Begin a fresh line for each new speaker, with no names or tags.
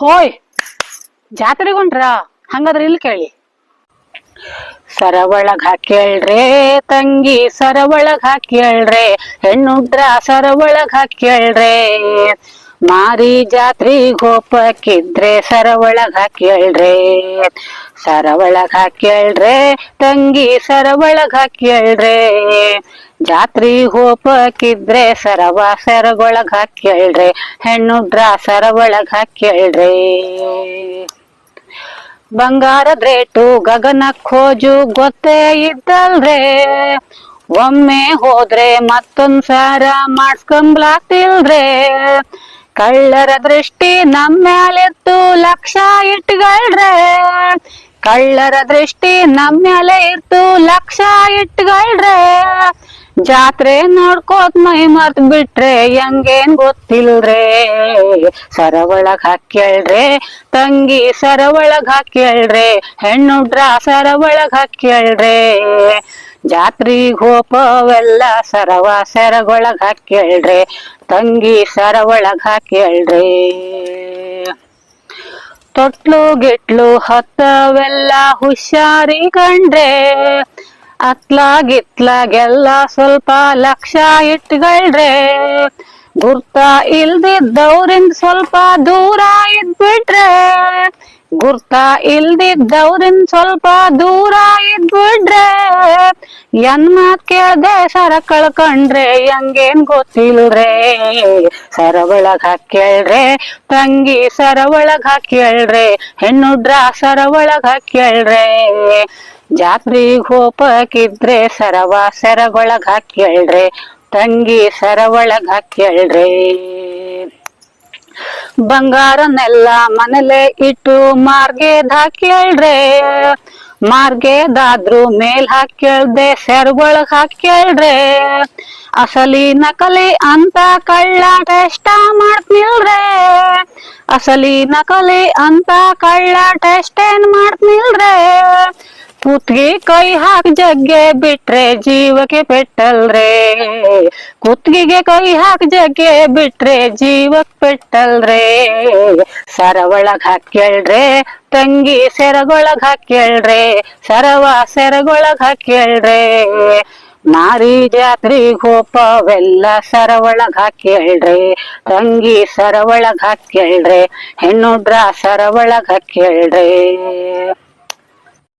ಹೋಯ್ ಜಾತ್ರೆಗೊಂಡ್ರ ಹಂಗಾದ್ರೆ ಇಲ್ಲಿ ಕೇಳಿ. ಸರ ಒಳಗ್ ಹಾಕ್ಯಳ್ರೆ ತಂಗಿ, ಸರ ಒಳಗ್ ಹಾಕ್ಯಳ್ರೆ ಹೆಣ್ಣುಡ್ರ, ಸರ ಒಳಗ್ ಹಾಕ್ಯಳ್ರೆ ಮಾರಿ ಜಾತ್ರಿಗ್ ಹೋಪಕ್ಕಿದ್ರೆ ಸರ ಒಳಗ್ ಹಾಕ್ಯಳ್ರೆ. ಸರ ಒಳಗ್ ಹಾಕ್ಯಳ್ರೆ ತಂಗಿ, ಸರ ಒಳಗ್ ಹಾಕ್ಯಳ್ರೆ ಜಾತ್ರಿಗ್ ಹೋಪಕ್ಕಿದ್ರೆ ಸರಗೊಳಗ್ ಹಾಕ್ಯಳ್ರೆ ಹೆಣ್ಣುಡ್ರ, ಸರ ಒಳಗ್ ಹಾಕ್ಯಳ್ರೆ. ಬಂಗಾರದ ರೇಟು ಗಗನಕ್ ಹೋಜು ಗೊತ್ತೇ ಇದ್ದಲ್ರೆ, ಒಮ್ಮೆ ಹೋದ್ರೆ ಮತ್ತೊಂದ್ ಸಾರ ಮಾಡ್ಸ್ಕೊಂಬ್ಲಾತಿಲ್ರೆ. ಕಳ್ಳರ ದೃಷ್ಟಿ ನಮ್ಮ್ಯಾಲಿತ್ತು ಲಕ್ಷ ಇಟ್ಗಳ್ರೆ, ಕಳ್ಳರ ದೃಷ್ಟಿ ನಮ್ಮ್ಯಾಲೆ ಇತ್ತು ಲಕ್ಷ ಇಟ್ಗಳ್ರೆ. ಜಾತ್ರೆ ನೋಡ್ಕೋತ್ ಮೈ ಮರ್ತ್ ಬಿಟ್ರೆ ಹೆಂಗೇನ್ ಗೊತ್ತಿಲ್ರೆ. ಸರ ಒಳಗ್ ಹಾಕ್ಯಳ್ರೆ ತಂಗಿ, ಸರ ಒಳಗ್ ಹಾಕ್ಯಳ್ರೆ ಹೆಣ್ಣುಡ್ರ, ಸರ ಒಳಗ್ ಹಾಕ್ಯಳ್ರೆ ಜಾತ್ರಿಗ್ ಹೋಪವೆಲ್ಲ ಸರಗೊಳಗ್ ಹಾಕ್ಯಳ್ರೆ ತಂಗಿ, ಸರ ಒಳಗ್ ಹಾಕ್ಯಳ್ರೆ. ತೊಟ್ಲು ಗಿಟ್ಲು ಹತ್ತವೆಲ್ಲ ಹುಷಾರಿ ಕಂಡ್ರೆ, ಅತ್ಲಾಗಿತ್ಲಾಗೆಲ್ಲ ಸ್ವಲ್ಪ ಲಕ್ಷ ಇಟ್ಗಳ್ರೆ. ಗುರ್ತ ಇಲ್ದಿದ್ದವ್ರಿಂದ ಸ್ವಲ್ಪ ದೂರ ಇದ್ಬಿಟ್ರೆ, ಗುರ್ತ ಇಲ್ದಿದ್ದವ್ರಿಂದ ಸ್ವಲ್ಪ ದೂರ ಇದ್ಬಿಟ್ರೆ. ಎನ್ ಮಾತ್ ಕೇಳ್ದೆ ಸರ ಕಳ್ಕಂಡ್ರೆ ಹೆಂಗೇನ್ ಗೊತ್ತಿಲ್ರೆ. ಸರ ಒಳಗ್ ಹಾಕ್ಯಳ್ರೆ ತಂಗಿ, ಸರ ಒಳಗ್ ಹಾಕ್ಯಳ್ರೆ ಹೆಣ್ಣುಡ್ರ, ಸರ ಒಳಗ್ ಹಾಕ್ಯಳ್ರೆ ಜಾತ್ರಿಗ್ ಹೋಪಕ್ಕಿದ್ರೆ ಸರಗೊಳಗ್ ಹಾಕ್ಯಳ್ರೆ ತಂಗಿ, ಸರ ಒಳಗ್ ಹಾಕ್ಯಳ್ರೆ. ಬಂಗಾರನೆಲ್ಲ ಮನೇಲೆ ಇಟ್ಟು ಮಾರ್ಗೆದ್ ಹಾಕ್ಯಳ್ರೆ, ಮಾರ್ಗೆದಾದ್ರು ಮೇಲ್ ಹಾಕ್ಯಳ್ದೆ ಸೆರಗೊಳಗ್ ಹಾಕ್ಯಳ್ರೆ. ಅಸಲಿ ನಕಲಿ ಅಂತ ಕಳ್ಳ ಟೆಷ್ಟ ಮಾಡ್ತಿಲ್ರೆ, ಅಸಲಿ ನಕಲಿ ಅಂತ ಕಳ್ಳ ಟೆಸ್ಟ್ ಏನ್ ಮಾಡ್ತಿಲ್ರೆ. ಕುತ್ಗಿ ಕೈ ಹಾಕ್ ಜಗ್ಗೆ ಬಿಟ್ರೆ ಜೀವಕ್ಕೆ ಪೆಟ್ಟಲ್ರೆ, ಕುತ್ಗಿಗೆ ಕೈ ಹಾಕ್ ಜಗ್ಗೆ ಬಿಟ್ರೆ ಜೀವಕ್ ಪೆಟ್ಟಲ್ರೆ. ಸರ ಒಳಗ್ ಹಾಕ್ಯಳ್ರೆ ತಂಗಿ, ಸೆರಗೊಳಗ್ ಹಾಕ್ಯಳ್ರೆ ಸೆರಗೊಳಗ್ ಹಾಕ್ಯಳ್ರೆ ಮಾರಿ ಜಾತ್ರಿಗ್ ಹೋಪವೆಲ್ಲ ಸರ ಒಳಗ್ ಹಾಕ್ಯಳ್ರೆ ತಂಗಿ, ಸರ ಒಳಗ್ ಹಾಕ್ಯಳ್ರೆ ಹೆಣ್ಣುಡ್ರ, ಸರ ಒಳಗ್ ಹಾಕ್ಯಳ್ರೆ.